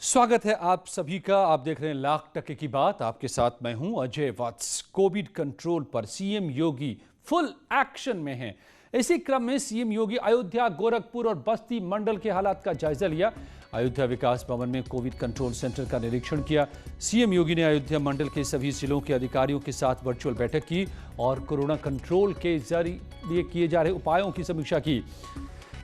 स्वागत है आप सभी का। आप देख रहे हैं लाख टके की बात। आपके साथ मैं हूं अजय वत्स। कोविड कंट्रोल पर सीएम योगी फुल एक्शन में हैं। इसी क्रम में सीएम योगी अयोध्या, गोरखपुर और बस्ती मंडल के हालात का जायजा लिया। अयोध्या विकास भवन में कोविड कंट्रोल सेंटर का निरीक्षण किया। सीएम योगी ने अयोध्या मंडल के सभी जिलों के अधिकारियों के साथ वर्चुअल बैठक की और कोरोना कंट्रोल के जरिए किए जा रहे उपायों की समीक्षा की।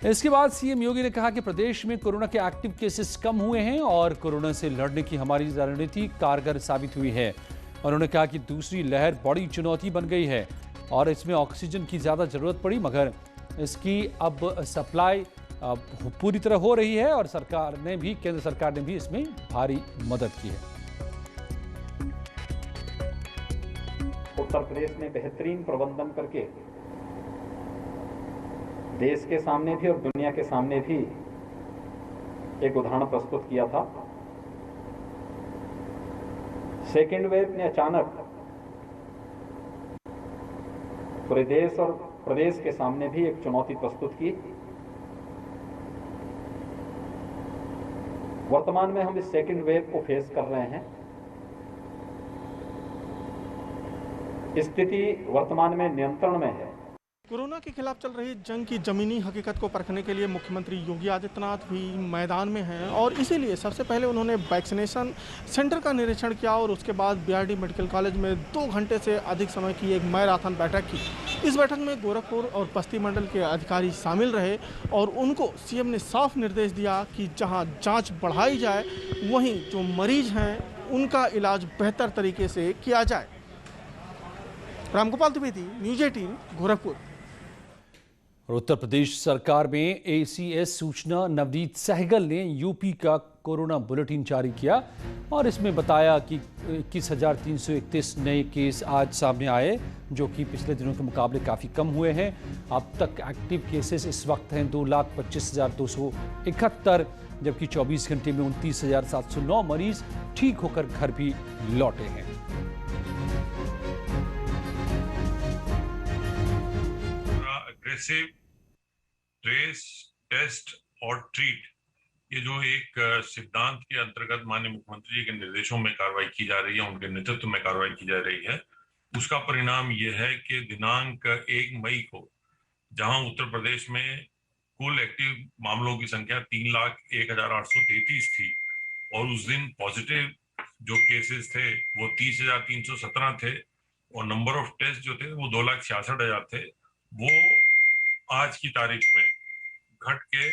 इसके बाद सीएम योगी ने कहा कि प्रदेश में कोरोना के एक्टिव केसेस कम हुए हैं और कोरोना से लड़ने की हमारी रणनीति कारगर साबित हुई है। उन्होंने कहा कि दूसरी लहर बड़ी चुनौती बन गई है और इसमें ऑक्सीजन की ज़्यादा ज़रूरत पड़ी, मगर इसकी अब सप्लाई पूरी तरह हो रही है और केंद्र सरकार ने भी इसमें भारी मदद की है। उत्तर प्रदेश ने बेहतरीन प्रबंधन करके देश के सामने भी और दुनिया के सामने भी एक उदाहरण प्रस्तुत किया था। सेकेंड वेव ने अचानक पूरे देश और प्रदेश के सामने भी एक चुनौती प्रस्तुत की। वर्तमान में हम इस सेकेंड वेव को फेस कर रहे हैं। स्थिति वर्तमान में नियंत्रण में है। कोरोना के खिलाफ चल रही जंग की जमीनी हकीकत को परखने के लिए मुख्यमंत्री योगी आदित्यनाथ भी मैदान में हैं और इसीलिए सबसे पहले उन्होंने वैक्सीनेशन सेंटर का निरीक्षण किया और उसके बाद बीआरडी मेडिकल कॉलेज में 2 घंटे से अधिक समय की एक मैराथन बैठक की। इस बैठक में गोरखपुर और बस्ती मंडल के अधिकारी शामिल रहे और उनको सीएम ने साफ निर्देश दिया कि जहाँ जाँच बढ़ाई जाए वहीं जो मरीज हैं उनका इलाज बेहतर तरीके से किया जाए। रामगोपाल द्विवेदी, न्यूज़ 18, गोरखपुर। उत्तर प्रदेश सरकार में एसीएस सूचना नवनीत सहगल ने यूपी का कोरोना बुलेटिन जारी किया और इसमें बताया कि 21,331 नए केस आज सामने आए, जो कि पिछले दिनों के मुकाबले काफ़ी कम हुए हैं। अब तक एक्टिव केसेस इस वक्त हैं 2,25,271, जबकि 24 घंटे में 29,709 मरीज ठीक होकर घर भी लौटे हैं। एग्रेसिव ट्रेस, टेस्ट और ट्रीट, ये जो एक सिद्धांत के अंतर्गत माननीय मुख्यमंत्री जी के निर्देशों में कार्रवाई की जा रही है, उनके नेतृत्व में कार्रवाई की जा रही है, उसका परिणाम ये है कि दिनांक 1 मई को जहां उत्तर प्रदेश में कुल एक्टिव मामलों की संख्या 3,01,833 थी और उस दिन पॉजिटिव जो केसेस थे वो 30,317 थे और नंबर ऑफ टेस्ट जो थे वो 2,66,000 थे, वो आज की तारीख में घट के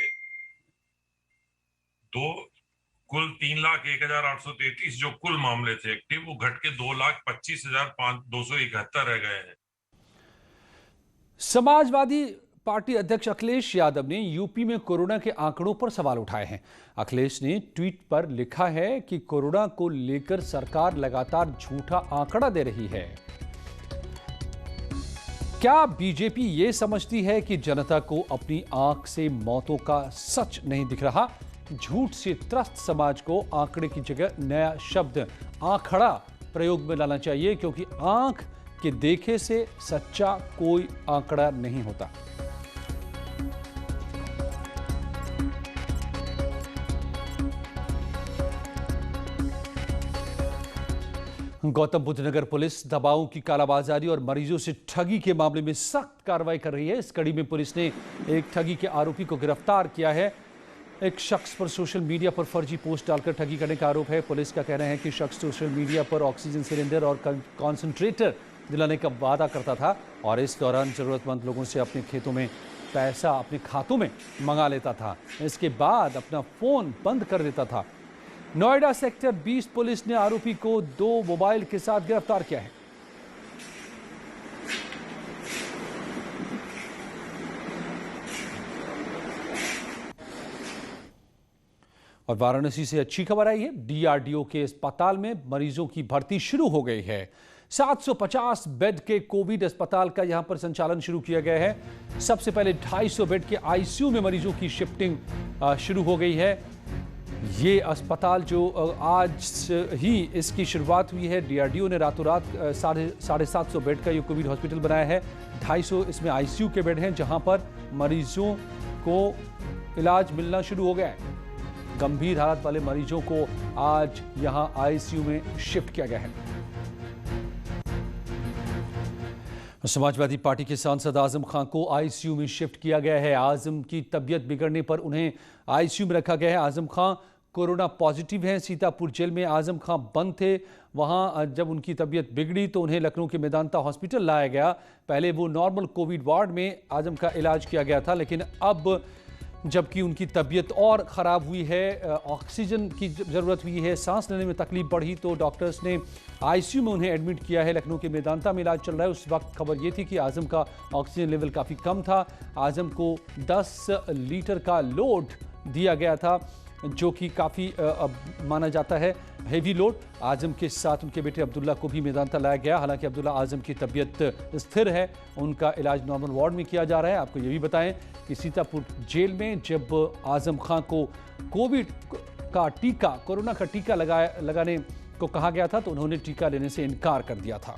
कुल 3,01,833 जो कुल मामले थे एक्टिव, वो घट के 2,25,271 रह गए हैं। समाजवादी पार्टी अध्यक्ष अखिलेश यादव ने यूपी में कोरोना के आंकड़ों पर सवाल उठाए हैं। अखिलेश ने ट्वीट पर लिखा है कि कोरोना को लेकर सरकार लगातार झूठा आंकड़ा दे रही है। क्या बीजेपी ये समझती है कि जनता को अपनी आंख से मौतों का सच नहीं दिख रहा? झूठ से त्रस्त समाज को आंकड़े की जगह नया शब्द आंकड़ा प्रयोग में लाना चाहिए, क्योंकि आंख के देखे से सच्चा कोई आंकड़ा नहीं होता। गौतम बुद्ध नगर पुलिस दवाओं की कालाबाजारी और मरीजों से ठगी के मामले में सख्त कार्रवाई कर रही है। इस कड़ी में पुलिस ने एक ठगी के आरोपी को गिरफ्तार किया है। एक शख्स पर सोशल मीडिया पर फर्जी पोस्ट डालकर ठगी करने का आरोप है। पुलिस का कहना है कि शख्स सोशल मीडिया पर ऑक्सीजन सिलेंडर और कॉन्सेंट्रेटर दिलाने का वादा करता था और इस दौरान जरूरतमंद लोगों से अपने पैसा अपने खातों में मंगा लेता था। इसके बाद अपना फोन बंद कर देता था। नोएडा सेक्टर 20 पुलिस ने आरोपी को 2 मोबाइल के साथ गिरफ्तार किया है। और वाराणसी से अच्छी खबर आई है। डीआरडीओ के अस्पताल में मरीजों की भर्ती शुरू हो गई है। 750 बेड के कोविड अस्पताल का यहां पर संचालन शुरू किया गया है। सबसे पहले 250 बेड के आईसीयू में मरीजों की शिफ्टिंग शुरू हो गई है। ये अस्पताल जो आज ही इसकी शुरुआत हुई है। डीआरडीओ ने रातों रात 750 बेड का ये कोविड हॉस्पिटल बनाया है। 250 इसमें आईसीयू के बेड हैं, जहां पर मरीजों को इलाज मिलना शुरू हो गया है। गंभीर हालत वाले मरीजों को आज यहां आईसीयू में शिफ्ट किया गया है। समाजवादी पार्टी के सांसद आजम खान को आईसीयू में शिफ्ट किया गया है। आजम की तबीयत बिगड़ने पर उन्हें आईसीयू में रखा गया है। आजम खान कोरोना पॉजिटिव हैं। सीतापुर जेल में आजम खान बंद थे। वहां जब उनकी तबीयत बिगड़ी तो उन्हें लखनऊ के मेदांता हॉस्पिटल लाया गया। पहले वो नॉर्मल कोविड वार्ड में आजम का इलाज किया गया था, लेकिन अब जबकि उनकी तबीयत और ख़राब हुई है, ऑक्सीजन की ज़रूरत हुई है, सांस लेने में तकलीफ बढ़ी, तो डॉक्टर्स ने आईसीयू में उन्हें एडमिट किया है। लखनऊ के मेदांता में इलाज चल रहा है। उस वक्त खबर ये थी कि आजम का ऑक्सीजन लेवल काफ़ी कम था। आजम को 10 लीटर का लोड दिया गया था, जो कि काफ़ी माना जाता है हेवी लोड। आजम के साथ उनके बेटे अब्दुल्ला को भी मेदांता लाया गया। हालांकि अब्दुल्ला आजम की तबीयत स्थिर है, उनका इलाज नॉर्मल वार्ड में किया जा रहा है। आपको ये भी बताएं कि सीतापुर जेल में जब आजम खान को कोविड का टीका, कोरोना का टीका लगाने को कहा गया था तो उन्होंने टीका लेने से इनकार कर दिया था।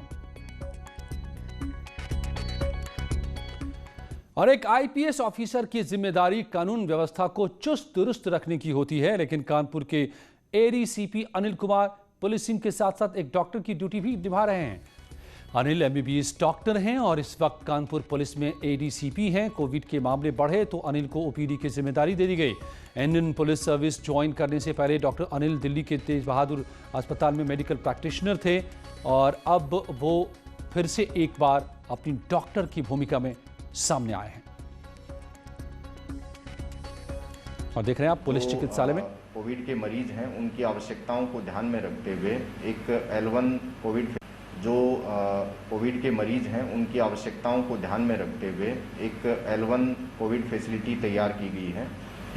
और एक आईपीएस ऑफिसर की जिम्मेदारी कानून व्यवस्था को चुस्त दुरुस्त रखने की होती है, लेकिन कानपुर के एडीसीपी अनिल कुमार पुलिसिंग के साथ साथ एक डॉक्टर की ड्यूटी भी निभा रहे हैं। अनिल एमबीबीएस डॉक्टर हैं और इस वक्त कानपुर पुलिस में एडीसीपी हैं। कोविड के मामले बढ़े तो अनिल को ओपीडी की जिम्मेदारी दे दी गई। इंडियन पुलिस सर्विस ज्वाइन करने से पहले डॉक्टर अनिल दिल्ली के तेज बहादुर अस्पताल में मेडिकल प्रैक्टिशनर थे और अब वो फिर से एक बार अपनी डॉक्टर की भूमिका में सामने आए हैं। और देख रहे हैं आप पुलिस चिकित्सालय में कोविड के मरीज हैं, उनकी आवश्यकताओं को ध्यान में रखते हुए एक L1 कोविड जो कोविड के मरीज हैं उनकी आवश्यकताओं को ध्यान में रखते हुए एक L1 कोविड फैसिलिटी तैयार की गई है।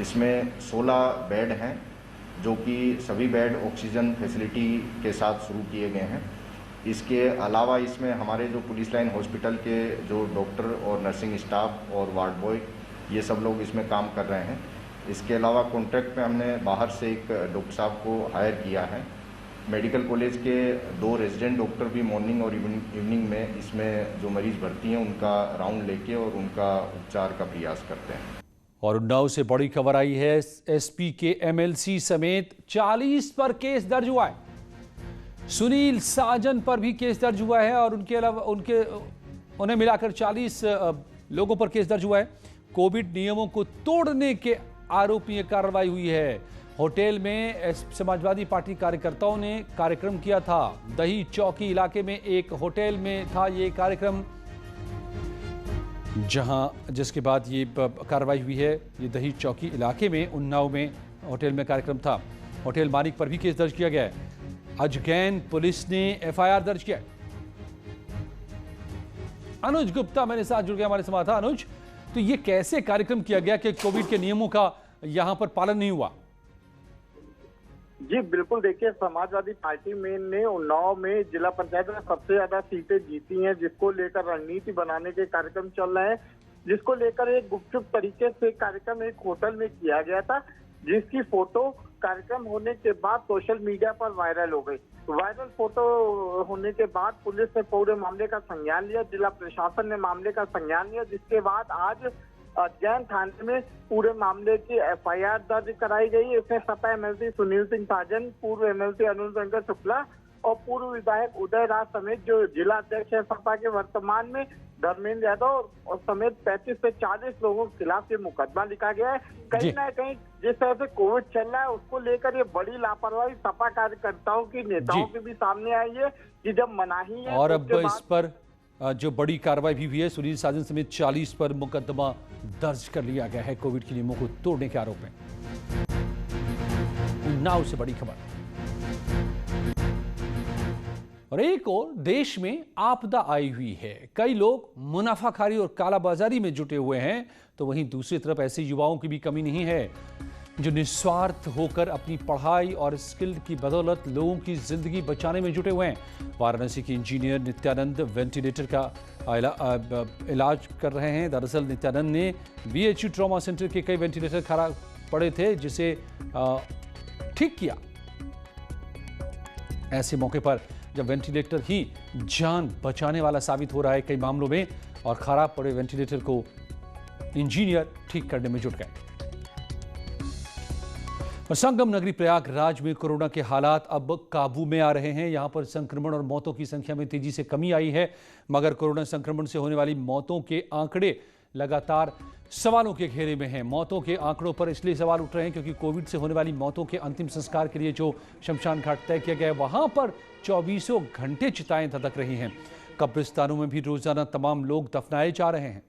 इसमें 16 बेड हैं, जो कि सभी बेड ऑक्सीजन फैसिलिटी के साथ शुरू किए गए हैं। इसके अलावा इसमें हमारे जो पुलिस लाइन हॉस्पिटल के जो डॉक्टर और नर्सिंग स्टाफ और वार्ड बॉय ये सब लोग इसमें काम कर रहे हैं। इसके अलावा कॉन्ट्रैक्ट पे हमने बाहर से एक डॉक्टर साहब को हायर किया है। मेडिकल कॉलेज के 2 रेजिडेंट डॉक्टर भी मॉर्निंग और इवनिंग में इसमें जो मरीज भर्ती हैं उनका राउंड लेके और उनका उपचार का प्रयास करते हैं। और उन्नाव से बड़ी खबर आई है। एसपी के एमएलसी समेत 40 पर केस दर्ज हुआ है। सुनील साजन पर भी केस दर्ज हुआ है और उनके अलावा उन्हें मिलाकर 40 लोगों पर केस दर्ज हुआ है। कोविड नियमों को तोड़ने के आरोप में यह कार्रवाई हुई है। होटल में समाजवादी पार्टी कार्यकर्ताओं ने कार्यक्रम किया था। दही चौकी इलाके में एक होटल में था ये कार्यक्रम, जिसके बाद ये कार्रवाई हुई है। ये दही चौकी इलाके में उन्नाव में होटल में कार्यक्रम था। होटल मालिक पर भी केस दर्ज किया गया है। अजगैन पुलिस ने एफआईआर दर्ज किया। अनुज गुप्ता मेरे साथ जुड़ गया हमारे संवाददाता। अनुज, तो ये कैसे कार्यक्रम किया गया कि कोविड के नियमों का यहां पर पालन नहीं हुआ? जी बिल्कुल, देखिए समाजवादी पार्टी में ने उन्नाव में जिला पंचायत में सबसे ज्यादा सीटें जीती हैं, जिसको लेकर रणनीति बनाने के कार्यक्रम चल रहे हैं, जिसको लेकर एक गुपचुप तरीके से कार्यक्रम एक होटल में किया गया था, जिसकी फोटो कार्यक्रम होने के बाद सोशल मीडिया पर वायरल हो गई। वायरल फोटो होने के बाद पुलिस ने पूरे मामले का संज्ञान लिया, जिला प्रशासन ने मामले का संज्ञान लिया, जिसके बाद आज जैन थाने में पूरे मामले की एफआईआर दर्ज कराई गई। इसमें सपा एमएलसी सुनील सिंह साजन, पूर्व एमएलसी अनुज शंकर शुक्ला और पूर्व विधायक उदय राज समेत जो जिला अध्यक्ष है सपा के वर्तमान में धर्मेंद्र यादव और समेत 35 से 40 लोगों के खिलाफ ये मुकदमा लिखा गया है। कहीं ना कहीं जिस तरह से कोविड चल रहा है उसको लेकर ये बड़ी लापरवाही सपा कार्यकर्ताओं की, नेताओं की भी सामने आई है कि जब मनाही है। और अब इस पर जो बड़ी कार्रवाई भी हुई है, सुनील साजन समेत 40 पर मुकदमा दर्ज कर लिया गया है कोविड के नियमों को तोड़ने के आरोप में। उन्नाव से बड़ी खबर। और एक और देश में आपदा आई हुई है। कई लोग मुनाफाखारी और कालाबाजारी में जुटे हुए हैं, तो वहीं दूसरी तरफ ऐसे युवाओं की भी कमी नहीं है जो निस्वार्थ होकर अपनी पढ़ाई और स्किल की बदौलत लोगों की जिंदगी बचाने में जुटे हुए हैं। वाराणसी के इंजीनियर नित्यानंद वेंटिलेटर का इलाज कर रहे हैं। दरअसल नित्यानंद ने बीएचयू ट्रॉमा सेंटर के कई वेंटिलेटर खराब पड़े थे, जिसे ठीक किया। ऐसे मौके पर जब वेंटिलेटर ही जान बचाने वाला साबित हो रहा है कई मामलों में, और खराब पड़े वेंटिलेटर को इंजीनियर ठीक करने में जुट गए। और संगम नगरी प्रयागराज में कोरोना के हालात अब काबू में आ रहे हैं। यहां पर संक्रमण और मौतों की संख्या में तेजी से कमी आई है, मगर कोरोना संक्रमण से होने वाली मौतों के आंकड़े लगातार सवालों के घेरे में हैं। मौतों के आंकड़ों पर इसलिए सवाल उठ रहे हैं क्योंकि कोविड से होने वाली मौतों के अंतिम संस्कार के लिए जो शमशान घाट तय किया गया है, वहां पर 24 घंटे चिताएं धधक रही हैं। कब्रिस्तानों में भी रोजाना तमाम लोग दफनाए जा रहे हैं।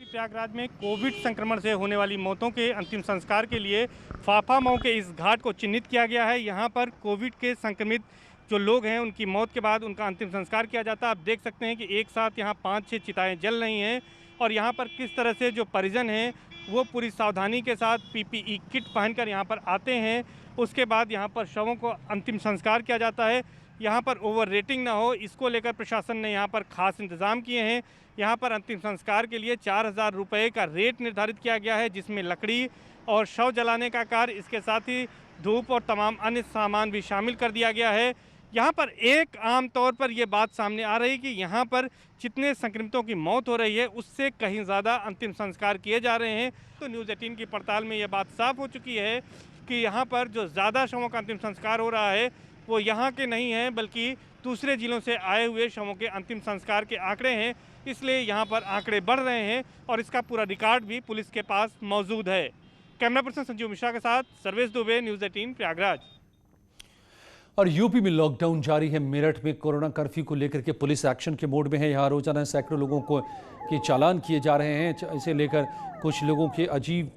प्रयागराज में कोविड संक्रमण से होने वाली मौतों के अंतिम संस्कार के लिए फाफा मऊ के इस घाट को चिन्हित किया गया है। यहाँ पर कोविड के संक्रमित जो लोग हैं उनकी मौत के बाद उनका अंतिम संस्कार किया जाता है। आप देख सकते हैं कि एक साथ यहाँ 5-6 चिताएं जल रही हैं और यहाँ पर किस तरह से जो परिजन हैं वो पूरी सावधानी के साथ PPE किट पहनकर यहाँ पर आते हैं। उसके बाद यहाँ पर शवों को अंतिम संस्कार किया जाता है। यहाँ पर ओवर रेटिंग ना हो, इसको लेकर प्रशासन ने यहाँ पर खास इंतजाम किए हैं। यहाँ पर अंतिम संस्कार के लिए 4000 रुपये का रेट निर्धारित किया गया है, जिसमें लकड़ी और शव जलाने का कार्य, इसके साथ ही धूप और तमाम अन्य सामान भी शामिल कर दिया गया है। यहाँ पर एक आम तौर पर यह बात सामने आ रही है कि यहाँ पर जितने संक्रमितों की मौत हो रही है उससे कहीं ज़्यादा अंतिम संस्कार किए जा रहे हैं। तो न्यूज़ 18 की पड़ताल में यह बात साफ हो चुकी है कि यहाँ पर जो ज़्यादा शवों का अंतिम संस्कार हो रहा है वो यहाँ के नहीं हैं, बल्कि दूसरे जिलों से आए हुए शवों के अंतिम संस्कार के आंकड़े हैं। इसलिए यहाँ पर आंकड़े बढ़ रहे हैं और इसका पूरा रिकॉर्ड भी पुलिस के पास मौजूद है। कैमरा पर्सन संजीव मिश्रा के साथ सर्वेश दुबे, न्यूज़ 18 प्रयागराज। और यूपी में लॉकडाउन जारी है। मेरठ में कोरोना कर्फ्यू को लेकर के पुलिस एक्शन के मोड में है। यहाँ रोजाना सैकड़ों लोगों को के चालान किए जा रहे हैं। इसे लेकर कुछ लोगों के अजीब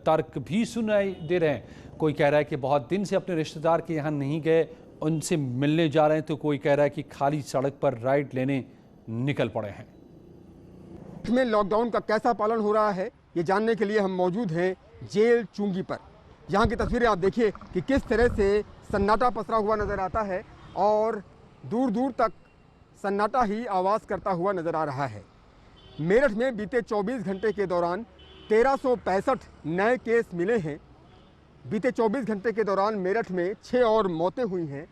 तर्क भी सुनाई दे रहे हैं। कोई कह रहा है कि बहुत दिन से अपने रिश्तेदार के यहाँ नहीं गए, उनसे मिलने जा रहे हैं, तो कोई कह रहा है कि खाली सड़क पर राइड लेने निकल पड़े हैं। में लॉकडाउन का कैसा पालन हो रहा है ये जानने के लिए हम मौजूद हैं जेल चुंगी पर। यहाँ की तस्वीरें आप देखिए कि किस तरह से सन्नाटा पसरा हुआ नज़र आता है और दूर दूर तक सन्नाटा ही आवाज़ करता हुआ नज़र आ रहा है। मेरठ में बीते 24 घंटे के दौरान 1365 नए केस मिले हैं। बीते 24 घंटे के दौरान मेरठ में 6 और मौतें हुई हैं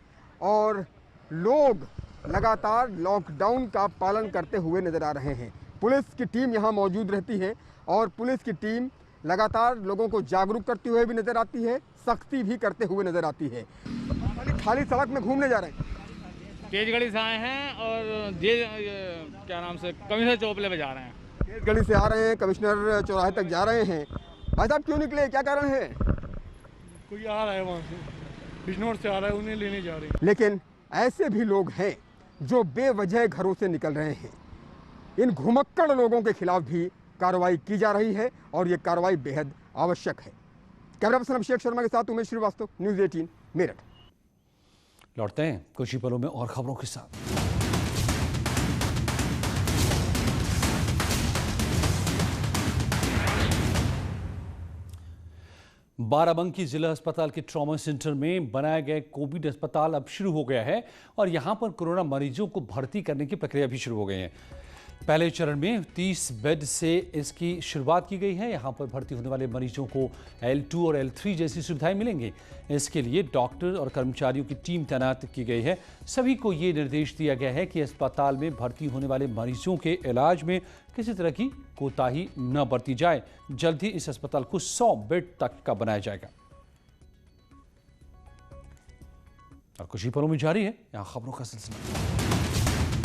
और लोग लगातार लॉकडाउन का पालन करते हुए नज़र आ रहे हैं। पुलिस की टीम यहाँ मौजूद रहती है और पुलिस की टीम लगातार लोगों को जागरूक करते हुए भी नज़र आती है, सख्ती भी करते हुए नज़र आती है। खाली सड़क में घूमने जा रहे हैं, तेज गली से आए हैं और क्या नाम से कमिश्नर चौपले पे जा रहे हैं। तेज गली से आ रहे हैं, कमिश्नर चौराहे तक जा रहे हैं। भाई साहब क्यों निकले, क्या कारण है? कोई आ रहा है वहाँ से, बिजनौर से आ रहा है, उन्हें लेने जा रहे हैं। लेकिन ऐसे भी लोग हैं जो बेवजह घरों से निकल रहे हैं। इन घुमक्कड़ लोगों के खिलाफ भी कार्रवाई की जा रही है और ये कार्रवाई बेहद आवश्यक है। कैमरा पर्सन अभिषेक शर्मा के साथ उमेश श्रीवास्तव, न्यूज़ 18 मेरठ। लौटते हैं कुछ ही पलों में और खबरों के साथ। बाराबंकी जिला अस्पताल के ट्रॉमा सेंटर में बनाया गया कोविड अस्पताल अब शुरू हो गया है और यहां पर कोरोना मरीजों को भर्ती करने की प्रक्रिया भी शुरू हो गई है। पहले चरण में 30 बेड से इसकी शुरुआत की गई है। यहाँ पर भर्ती होने वाले मरीजों को L2 और L3 जैसी सुविधाएं मिलेंगी। इसके लिए डॉक्टर और कर्मचारियों की टीम तैनात की गई है। सभी को ये निर्देश दिया गया है कि अस्पताल में भर्ती होने वाले मरीजों के इलाज में किसी तरह की कोताही न बरती जाए। जल्द ही इस अस्पताल को 100 बेड तक का बनाया जाएगा। और कुछ ही पलों में जारी है यहाँ खबरों का सिलसिला।